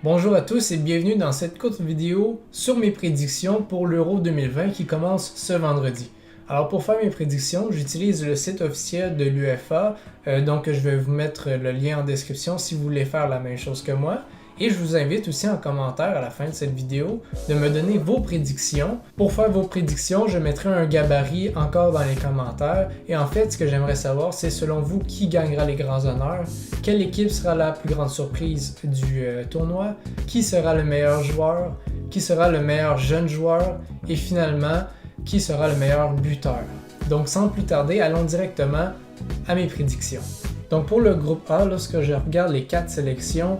Bonjour à tous et bienvenue dans cette courte vidéo sur mes prédictions pour l'Euro 2020 qui commence ce vendredi. Alors pour faire mes prédictions, j'utilise le site officiel de l'UEFA, donc je vais vous mettre le lien en description si vous voulez faire la même chose que moi. Et je vous invite aussi en commentaire à la fin de cette vidéo de me donner vos prédictions. Pour faire vos prédictions, je mettrai un gabarit encore dans les commentaires. Et en fait, ce que j'aimerais savoir, c'est selon vous qui gagnera les grands honneurs, quelle équipe sera la plus grande surprise du tournoi, qui sera le meilleur joueur, qui sera le meilleur jeune joueur et finalement, qui sera le meilleur buteur. Donc sans plus tarder, allons directement à mes prédictions. Donc pour le groupe A, lorsque je regarde les 4 sélections,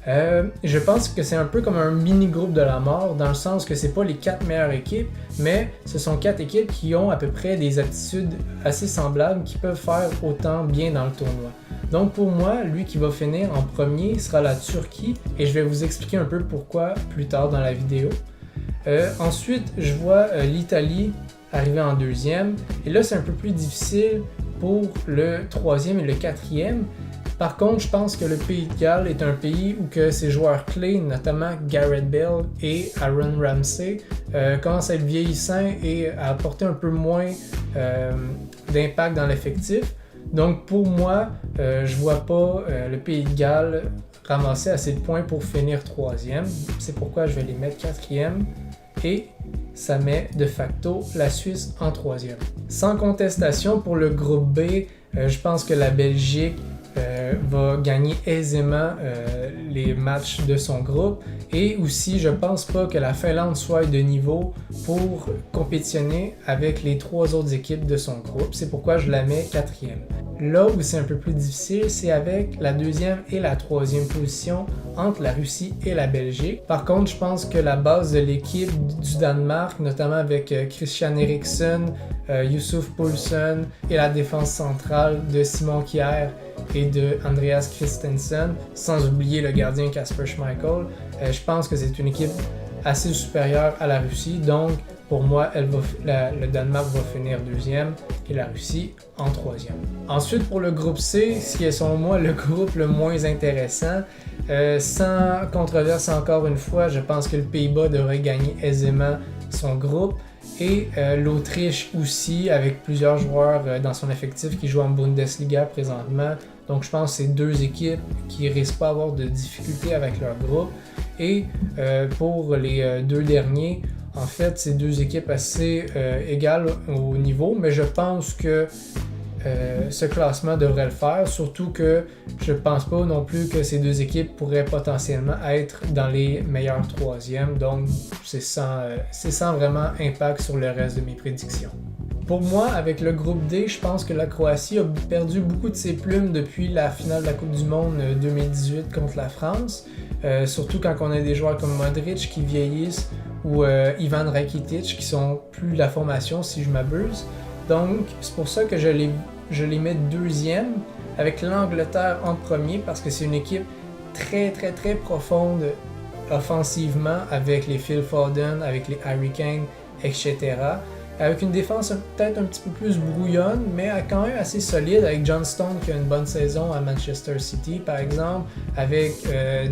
je pense que c'est un peu comme un mini-groupe de la mort, dans le sens que c'est pas les 4 meilleures équipes, mais ce sont 4 équipes qui ont à peu près des aptitudes assez semblables qui peuvent faire autant bien dans le tournoi. Donc pour moi, lui qui va finir en premier sera la Turquie, et je vais vous expliquer un peu pourquoi plus tard dans la vidéo. Ensuite, je vois l'Italie arriver en deuxième, et là c'est un peu plus difficile pour le troisième et le quatrième. Par contre, je pense que le Pays de Galles est un pays où que ses joueurs clés, notamment Gareth Bale et Aaron Ramsey, commencent à être vieillissants et à apporter un peu moins d'impact dans l'effectif. Donc pour moi, je vois pas le Pays de Galles ramasser assez de points pour finir troisième. C'est pourquoi je vais les mettre quatrième. Et ça met de facto la Suisse en troisième. Sans contestation, pour le groupe B, je pense que la Belgique va gagner aisément les matchs de son groupe, et aussi je pense pas que la Finlande soit de niveau pour compétitionner avec les 3 autres équipes de son groupe. C'est pourquoi je la mets quatrième. Là où c'est un peu plus difficile, c'est avec la deuxième et la troisième position entre la Russie et la Belgique. Par contre, je pense que la base de l'équipe du Danemark, notamment avec Christian Eriksen, Yusuf Poulsen et la défense centrale de Simon Kjær et de Andreas Christensen, sans oublier le gardien Kasper Schmeichel, je pense que c'est une équipe assez supérieure à la Russie. Donc pour moi, le Danemark va finir deuxième et la Russie en troisième. Ensuite, pour le groupe C, ce qui est selon moi le groupe le moins intéressant, sans controverse encore une fois, je pense que le Pays-Bas devrait gagner aisément son groupe. Et l'Autriche aussi, avec plusieurs joueurs dans son effectif qui jouent en Bundesliga présentement. Donc je pense que c'est 2 équipes qui risquent pas d'avoir de difficultés avec leur groupe. Et pour les 2 derniers, en fait, c'est 2 équipes assez égales au niveau, mais je pense que ce classement devrait le faire, surtout que je pense pas non plus que ces 2 équipes pourraient potentiellement être dans les meilleurs troisièmes, donc c'est sans vraiment impact sur le reste de mes prédictions. Pour moi, avec le groupe D, je pense que la Croatie a perdu beaucoup de ses plumes depuis la finale de la Coupe du Monde 2018 contre la France, surtout quand on a des joueurs comme Modric qui vieillissent ou Ivan Rakitic qui sont plus la formation si je m'abuse. Donc c'est pour ça que je les mets deuxième avec l'Angleterre en premier, parce que c'est une équipe très très très profonde offensivement avec les Phil Foden, avec les Harry Kane, etc. Avec une défense peut-être un petit peu plus brouillonne, mais quand même assez solide, avec John Stone qui a une bonne saison à Manchester City par exemple, avec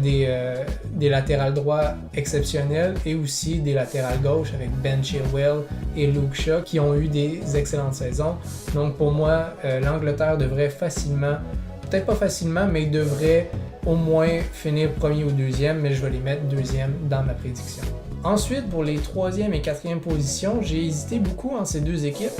des latérales droits exceptionnels et aussi des latérales gauches avec Ben Chilwell et Luke Shaw qui ont eu des excellentes saisons. Donc pour moi, l'Angleterre devrait facilement, peut-être pas facilement, mais devrait au moins finir premier ou deuxième, mais je vais les mettre deuxième dans ma prédiction. Ensuite, pour les 3e et 4e positions, j'ai hésité beaucoup entre ces 2 équipes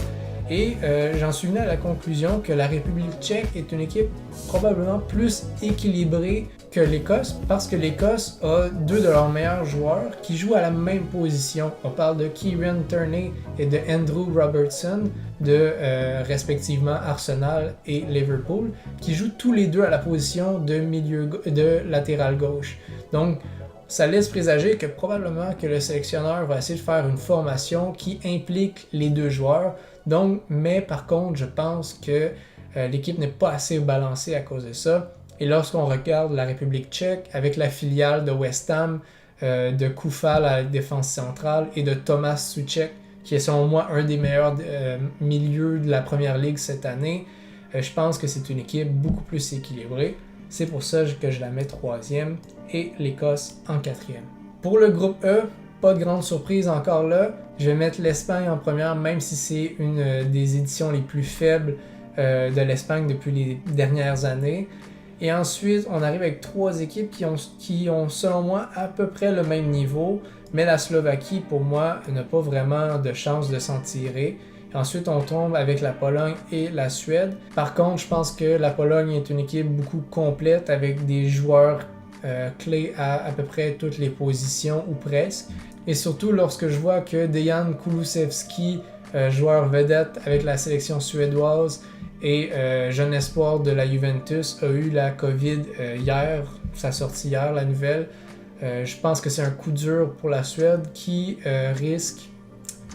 et j'en suis venu à la conclusion que la République tchèque est une équipe probablement plus équilibrée que l'Écosse, parce que l'Écosse a 2 de leurs meilleurs joueurs qui jouent à la même position. On parle de Kieran Tierney et de Andrew Robertson de respectivement Arsenal et Liverpool, qui jouent tous les 2 à la position de latéral gauche. Donc ça laisse présager que probablement que le sélectionneur va essayer de faire une formation qui implique les 2 joueurs. Donc, mais par contre, je pense que l'équipe n'est pas assez balancée à cause de ça. Et lorsqu'on regarde la République tchèque avec la filiale de West Ham, de Koufal à la défense centrale et de Thomas Souček, qui est selon moi un des meilleurs milieux de la première ligue cette année, je pense que c'est une équipe beaucoup plus équilibrée. C'est pour ça que je la mets troisième et l'Écosse en quatrième. Pour le groupe E, pas de grande surprise encore là. Je vais mettre l'Espagne en première, même si c'est une des éditions les plus faibles de l'Espagne depuis les dernières années. Et ensuite, on arrive avec trois équipes qui ont, selon moi, à peu près le même niveau. Mais la Slovaquie, pour moi, n'a pas vraiment de chance de s'en tirer. Et ensuite, on tombe avec la Pologne et la Suède. Par contre, je pense que la Pologne est une équipe beaucoup complète avec des joueurs clés à peu près toutes les positions ou presque. Et surtout lorsque je vois que Dejan Kulusevski, joueur vedette avec la sélection suédoise et jeune espoir de la Juventus, a eu la COVID hier, ça sorti hier la nouvelle. Je pense que c'est un coup dur pour la Suède qui risque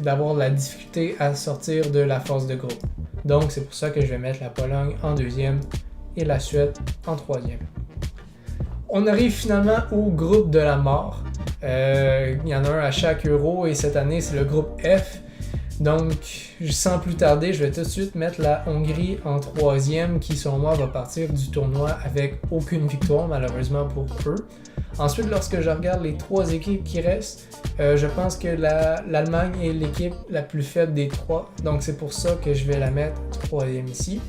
d'avoir de la difficulté à sortir de la phase de groupe. Donc c'est pour ça que je vais mettre la Pologne en deuxième et la Suède en troisième. On arrive finalement au groupe de la mort. Il y en a un à chaque Euro et cette année c'est le groupe F. Donc sans plus tarder, je vais tout de suite mettre la Hongrie en troisième qui selon moi va partir du tournoi avec aucune victoire malheureusement pour eux. Ensuite, lorsque je regarde les trois équipes qui restent, je pense que l'Allemagne est l'équipe la plus faible des trois. Donc c'est pour ça que je vais la mettre troisième ici.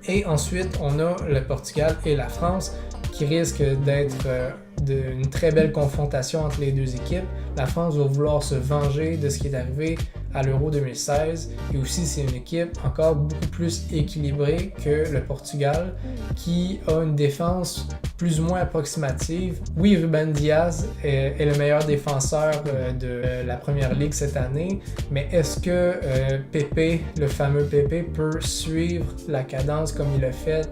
Et ensuite, on a le Portugal et la France qui risquent d'être une très belle confrontation entre les deux équipes. La France va vouloir se venger de ce qui est arrivé à l'Euro 2016 et aussi c'est une équipe encore beaucoup plus équilibrée que le Portugal qui a une défense plus ou moins approximative. Oui, Ruben Diaz est le meilleur défenseur de la Première Ligue cette année, mais est-ce que Pepe, le fameux Pepe, peut suivre la cadence comme il l'a fait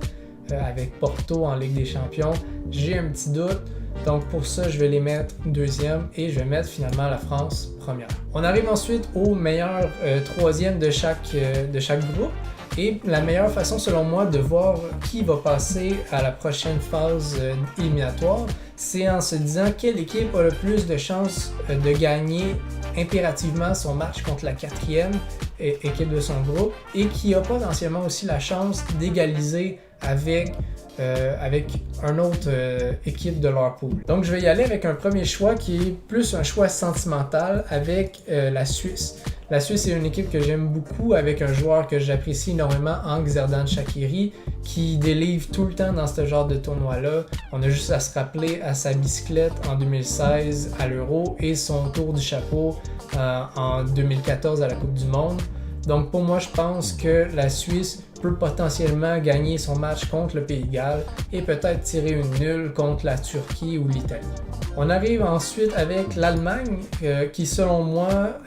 avec Porto en Ligue des Champions? J'ai un petit doute. Donc pour ça, je vais les mettre deuxième et je vais mettre finalement la France première. On arrive ensuite au meilleur troisième de chaque groupe. Et la meilleure façon selon moi de voir qui va passer à la prochaine phase éliminatoire, c'est en se disant quelle équipe a le plus de chances de gagner impérativement son match contre la quatrième équipe de son groupe et qui a potentiellement aussi la chance d'égaliser avec une autre équipe de leur pool. Donc je vais y aller avec un premier choix qui est plus un choix sentimental avec la Suisse. La Suisse est une équipe que j'aime beaucoup avec un joueur que j'apprécie énormément, Hank Xherdan Shaqiri, qui délivre tout le temps dans ce genre de tournoi-là. On a juste à se rappeler à sa bicyclette en 2016 à l'Euro et son tour du chapeau en 2014 à la Coupe du Monde. Donc pour moi, je pense que la Suisse peut potentiellement gagner son match contre le Pays de Galles et peut-être tirer une nulle contre la Turquie ou l'Italie. On arrive ensuite avec l'Allemagne qui selon moi...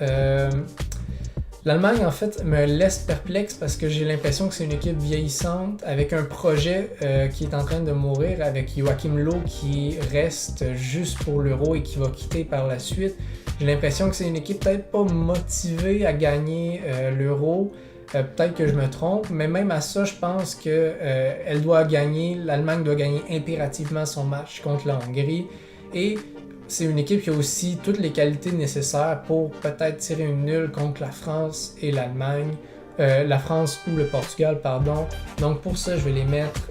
L'Allemagne, en fait, me laisse perplexe parce que j'ai l'impression que c'est une équipe vieillissante avec un projet qui est en train de mourir avec Joachim Löw qui reste juste pour l'Euro et qui va quitter par la suite. J'ai l'impression que c'est une équipe peut-être pas motivée à gagner l'Euro. Peut-être que je me trompe, mais même à ça, je pense que l'Allemagne doit gagner impérativement son match contre la Hongrie. Et c'est une équipe qui a aussi toutes les qualités nécessaires pour peut-être tirer une nulle contre la France et l'Allemagne. La France ou le Portugal, pardon. Donc pour ça, je vais les mettre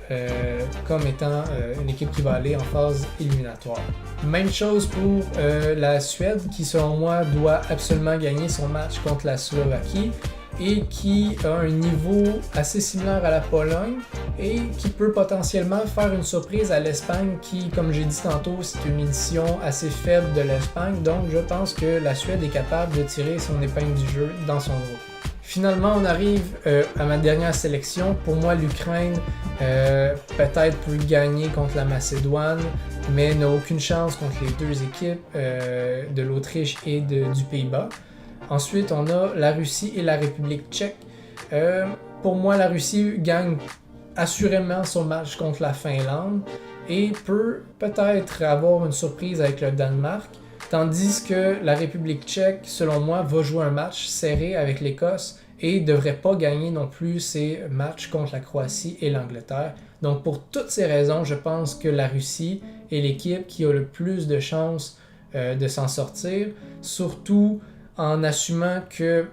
comme étant une équipe qui va aller en phase éliminatoire. Même chose pour la Suède qui, selon moi, doit absolument gagner son match contre la Slovaquie et qui a un niveau assez similaire à la Pologne et qui peut potentiellement faire une surprise à l'Espagne qui, comme j'ai dit tantôt, c'est une édition assez faible de l'Espagne. Donc je pense que la Suède est capable de tirer son épingle du jeu dans son groupe. Finalement, on arrive à ma dernière sélection. Pour moi, l'Ukraine peut-être peut gagner contre la Macédoine, mais n'a aucune chance contre les deux équipes de l'Autriche et du Pays-Bas. Ensuite, on a la Russie et la République tchèque. Pour moi, la Russie gagne assurément son match contre la Finlande et peut peut-être avoir une surprise avec le Danemark. Tandis que la République tchèque, selon moi, va jouer un match serré avec l'Écosse et ne devrait pas gagner non plus ses matchs contre la Croatie et l'Angleterre. Donc pour toutes ces raisons, je pense que la Russie est l'équipe qui a le plus de chances de s'en sortir, surtout en assumant que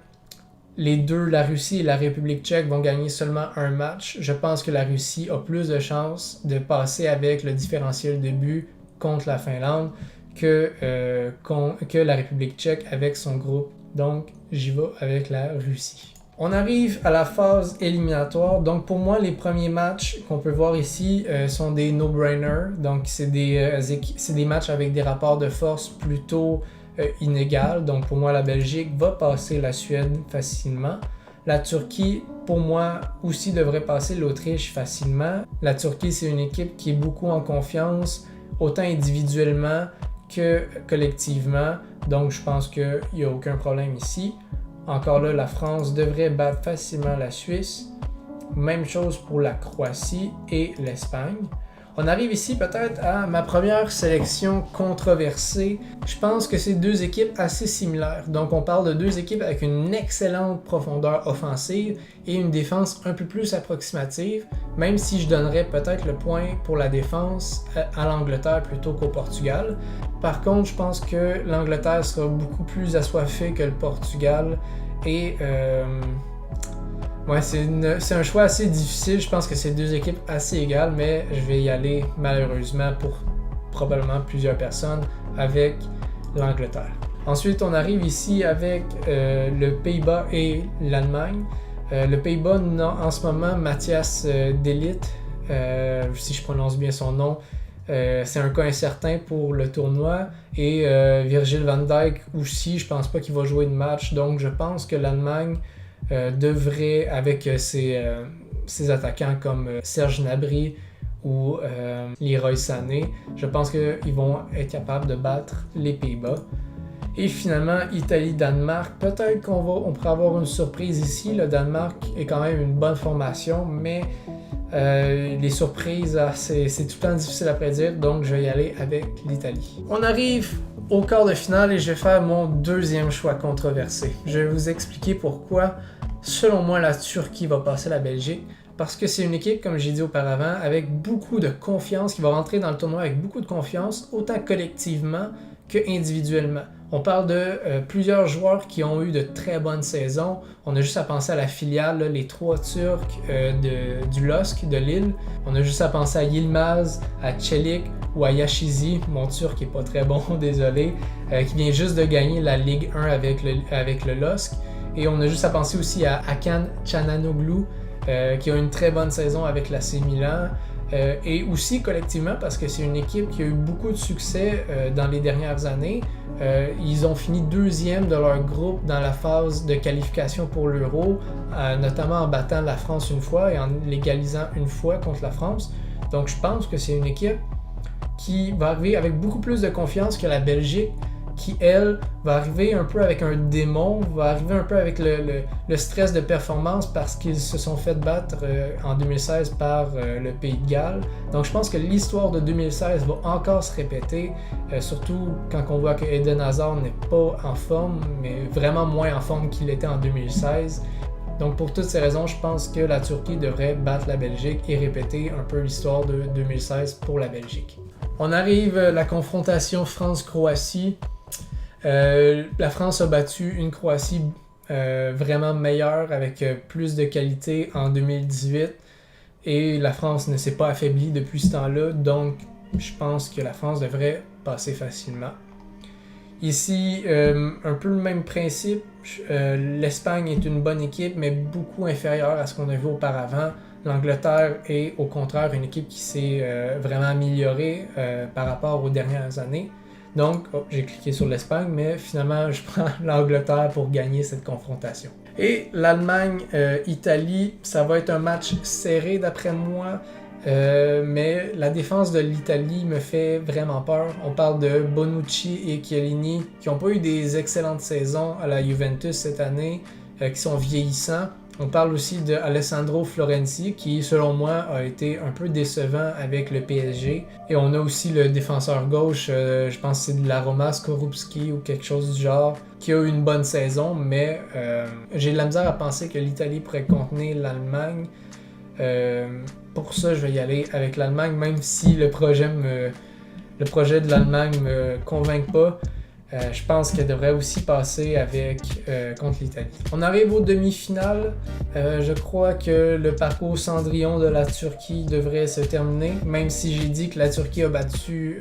les deux, la Russie et la République tchèque, vont gagner seulement un match. Je pense que la Russie a plus de chances de passer avec le différentiel de but contre la Finlande que la République tchèque avec son groupe. Donc, j'y vais avec la Russie. On arrive à la phase éliminatoire. Donc, pour moi, les premiers matchs qu'on peut voir ici sont des no-brainers. Donc, c'est des matchs avec des rapports de force plutôt inégales. Donc, pour moi, la Belgique va passer la Suède facilement. La Turquie, pour moi, aussi devrait passer l'Autriche facilement. La Turquie, c'est une équipe qui est beaucoup en confiance, autant individuellement que collectivement. Donc, je pense qu'il n'y a aucun problème ici. Encore là, la France devrait battre facilement la Suisse. Même chose pour la Croatie et l'Espagne. On arrive ici peut-être à ma première sélection controversée. Je pense que c'est deux équipes assez similaires. Donc on parle de deux équipes avec une excellente profondeur offensive et une défense un peu plus approximative, même si je donnerais peut-être le point pour la défense à l'Angleterre plutôt qu'au Portugal. Par contre, je pense que l'Angleterre sera beaucoup plus assoiffée que le Portugal et ouais, c'est un choix assez difficile. Je pense que c'est deux équipes assez égales, mais je vais y aller malheureusement pour probablement plusieurs personnes avec l'Angleterre. Ensuite, on arrive ici avec le Pays-Bas et l'Allemagne. Le Pays-Bas, en ce moment, Matthias de Ligt, si je prononce bien son nom, c'est un cas incertain pour le tournoi. Et Virgil van Dijk aussi, je pense pas qu'il va jouer de match. Donc, je pense que l'Allemagne devrait, avec ses attaquants comme Serge Gnabry ou Leroy Sané, je pense qu'ils vont être capables de battre les Pays-Bas. Et finalement, Italie-Danemark, peut-être qu'on pourrait avoir une surprise ici. Le Danemark est quand même une bonne formation, mais les surprises, c'est tout le temps difficile à prédire, donc je vais y aller avec l'Italie. On arrive au quart de finale et je vais faire mon deuxième choix controversé. Je vais vous expliquer pourquoi, selon moi, la Turquie va passer la Belgique. Parce que c'est une équipe, comme j'ai dit auparavant, avec beaucoup de confiance, qui va rentrer dans le tournoi avec beaucoup de confiance, autant collectivement que individuellement. On parle de plusieurs joueurs qui ont eu de très bonnes saisons. On a juste à penser à la filiale, là, les trois Turcs du LOSC de Lille. On a juste à penser à Yilmaz, à Çelik ou à Yashizi, mon Turc qui n'est pas très bon, désolé, qui vient juste de gagner la Ligue 1 avec le LOSC. Et on a juste à penser aussi à Hakan Çalhanoğlu, qui a une très bonne saison avec l'AC Milan. Et aussi collectivement parce que c'est une équipe qui a eu beaucoup de succès dans les dernières années. Ils ont fini deuxième de leur groupe dans la phase de qualification pour l'Euro, notamment en battant la France une fois et en l'égalisant une fois contre la France. Donc je pense que c'est une équipe qui va arriver avec beaucoup plus de confiance que la Belgique, qui, elle, va arriver un peu avec un démon, va arriver un peu avec le stress de performance parce qu'ils se sont fait battre en 2016 par le Pays de Galles. Donc je pense que l'histoire de 2016 va encore se répéter, surtout quand on voit que Eden Hazard n'est pas en forme, mais vraiment moins en forme qu'il était en 2016. Donc pour toutes ces raisons, je pense que la Turquie devrait battre la Belgique et répéter un peu l'histoire de 2016 pour la Belgique. On arrive à la confrontation France-Croatie. La France a battu une Croatie vraiment meilleure avec plus de qualité en 2018 et la France ne s'est pas affaiblie depuis ce temps-là, donc je pense que la France devrait passer facilement. Ici, un peu le même principe, l'Espagne est une bonne équipe mais beaucoup inférieure à ce qu'on a vu auparavant. L'Angleterre est au contraire une équipe qui s'est vraiment améliorée par rapport aux dernières années. Donc, j'ai cliqué sur l'Espagne, mais finalement, je prends l'Angleterre pour gagner cette confrontation. Et l'Allemagne-Italie, ça va être un match serré d'après moi, mais la défense de l'Italie me fait vraiment peur. On parle de Bonucci et Chiellini, qui n'ont pas eu des excellentes saisons à la Juventus cette année, qui sont vieillissants. On parle aussi de Alessandro Florenzi qui, selon moi, a été un peu décevant avec le PSG. Et on a aussi le défenseur gauche, je pense que c'est de la Roma Skorupski ou quelque chose du genre, qui a eu une bonne saison, mais j'ai de la misère à penser que l'Italie pourrait contenir l'Allemagne. Pour ça, je vais y aller avec l'Allemagne, même si le projet de l'Allemagne me convainc pas. Je pense qu'elle devrait aussi passer contre l'Italie. On arrive aux demi-finales. Je crois que le parcours Cendrillon de la Turquie devrait se terminer, même si j'ai dit que la Turquie a battu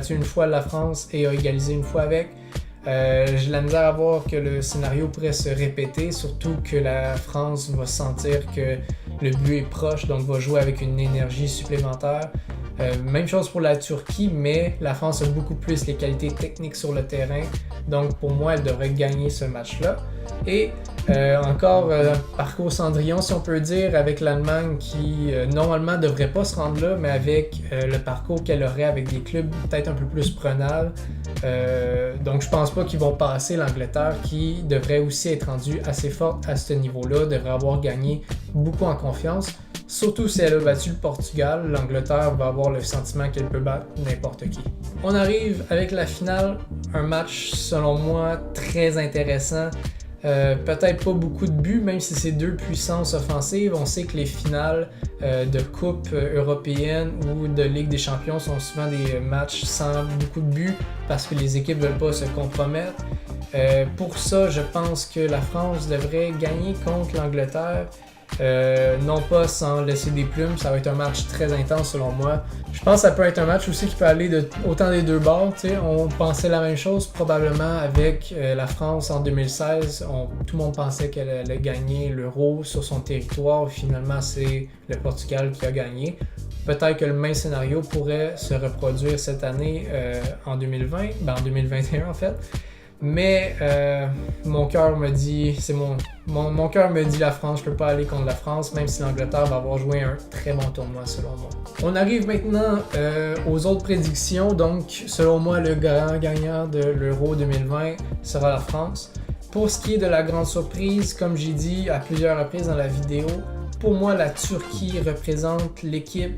une fois la France et a égalisé une fois avec. J'ai la misère à voir que le scénario pourrait se répéter, surtout que la France va sentir que le but est proche, donc va jouer avec une énergie supplémentaire. Même chose pour la Turquie, mais la France a beaucoup plus les qualités techniques sur le terrain, donc pour moi, elle devrait gagner ce match-là. Et encore parcours Cendrillon, si on peut dire, avec l'Allemagne qui normalement devrait pas se rendre là, mais avec le parcours qu'elle aurait avec des clubs peut-être un peu plus prenables. Donc je pense pas qu'ils vont passer l'Angleterre, qui devrait aussi être rendue assez forte à ce niveau-là, devrait avoir gagné beaucoup en confiance. Surtout si elle a battu le Portugal, l'Angleterre va avoir le sentiment qu'elle peut battre n'importe qui. On arrive avec la finale, un match selon moi très intéressant. Peut-être pas beaucoup de buts, même si c'est deux puissances offensives. On sait que les finales de Coupe européenne ou de Ligue des Champions sont souvent des matchs sans beaucoup de buts parce que les équipes ne veulent pas se compromettre. Pour ça, je pense que la France devrait gagner contre l'Angleterre. Non pas sans laisser des plumes, ça va être un match très intense selon moi. Je pense que ça peut être un match aussi qui peut aller autant des deux bords. On pensait la même chose probablement avec la France en 2016. Tout le monde pensait qu'elle allait gagner l'Euro sur son territoire. Finalement, c'est le Portugal qui a gagné. Peut-être que le même scénario pourrait se reproduire cette année en 2020, en 2021 en fait. Mais mon cœur me dit, mon cœur me dit la France, je peux pas aller contre la France, même si l'Angleterre va avoir joué un très bon tournoi selon moi. On arrive maintenant aux autres prédictions, donc selon moi le grand gagnant de l'Euro 2020 sera la France. Pour ce qui est de la grande surprise, comme j'ai dit à plusieurs reprises dans la vidéo, pour moi la Turquie représente l'équipe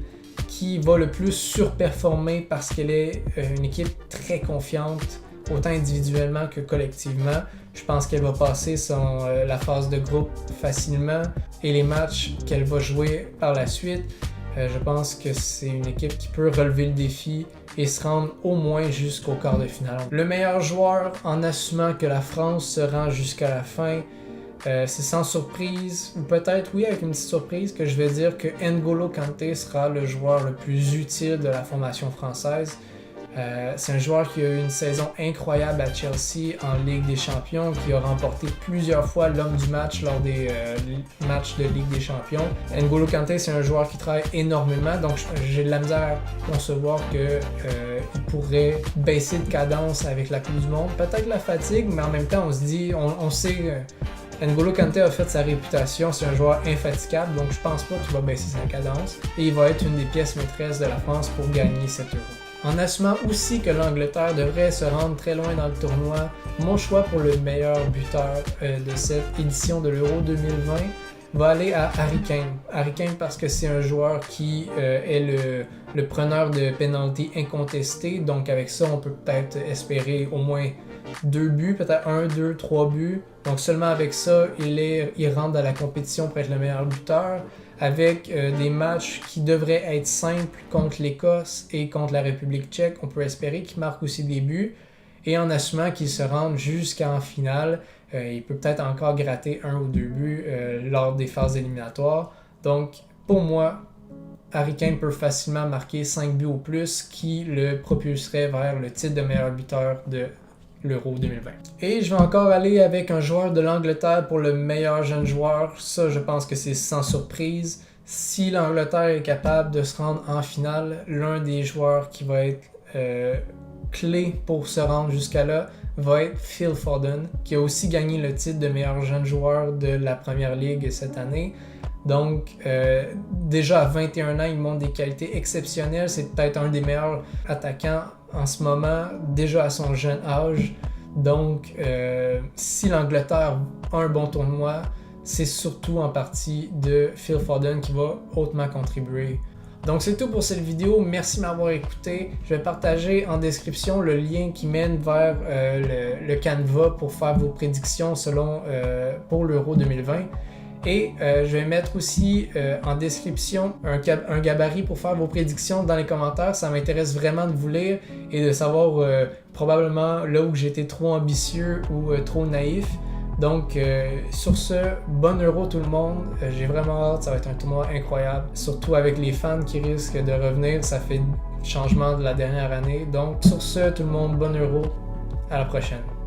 qui va le plus surperformer parce qu'elle est une équipe très confiante, autant individuellement que collectivement. Je pense qu'elle va passer la phase de groupe facilement et les matchs qu'elle va jouer par la suite, je pense que c'est une équipe qui peut relever le défi et se rendre au moins jusqu'au quart de finale. Le meilleur joueur, en assumant que la France se rend jusqu'à la fin, c'est sans surprise, ou peut-être oui avec une petite surprise, que je vais dire que N'Golo Kanté sera le joueur le plus utile de la formation française. C'est un joueur qui a eu une saison incroyable à Chelsea en Ligue des Champions, qui a remporté plusieurs fois l'homme du match lors des matchs de Ligue des Champions. N'Golo Kanté, c'est un joueur qui travaille énormément, donc j'ai de la misère à concevoir qu'il pourrait baisser de cadence avec la Coupe du Monde. Peut-être la fatigue, mais en même temps, on se dit, on sait... N'Golo Kanté a fait sa réputation, c'est un joueur infatigable, donc je pense pas qu'il va baisser sa cadence et il va être une des pièces maîtresses de la France pour gagner cet Euro. En assumant aussi que l'Angleterre devrait se rendre très loin dans le tournoi, mon choix pour le meilleur buteur de cette édition de l'Euro 2020 va aller à Harry Kane. Harry Kane parce que c'est un joueur qui est le preneur de pénalty incontesté, donc avec ça on peut peut-être espérer au moins 2 buts, peut-être 1, 2, 3 buts. Donc seulement avec ça, il rentre dans la compétition pour être le meilleur buteur, avec des matchs qui devraient être simples contre l'Écosse et contre la République tchèque. On peut espérer qu'il marque aussi des buts. Et en assumant qu'il se rende jusqu'en finale, il peut peut-être encore gratter 1 ou 2 buts lors des phases éliminatoires. Donc pour moi, Harry Kane peut facilement marquer 5 buts ou plus, qui le propulserait vers le titre de meilleur buteur de l'Euro 2020. Et je vais encore aller avec un joueur de l'Angleterre pour le meilleur jeune joueur. Ça, je pense que c'est sans surprise. Si l'Angleterre est capable de se rendre en finale, l'un des joueurs qui va être clé pour se rendre jusqu'à là va être Phil Foden, qui a aussi gagné le titre de meilleur jeune joueur de la Première Ligue cette année. Donc, déjà à 21 ans, il montre des qualités exceptionnelles. C'est peut-être un des meilleurs attaquants en ce moment, déjà à son jeune âge. Donc, si l'Angleterre a un bon tournoi, c'est surtout en partie de Phil Foden qui va hautement contribuer. Donc c'est tout pour cette vidéo, merci de m'avoir écouté. Je vais partager en description le lien qui mène vers le Canva pour faire vos prédictions pour l'Euro 2020. Et je vais mettre aussi en description un gabarit pour faire vos prédictions dans les commentaires. Ça m'intéresse vraiment de vous lire et de savoir probablement là où j'étais trop ambitieux ou trop naïf. Donc, sur ce, bon Euro tout le monde. J'ai vraiment hâte, ça va être un tournoi incroyable. Surtout avec les fans qui risquent de revenir, ça fait changement de la dernière année. Donc, sur ce, tout le monde, bon Euro. À la prochaine.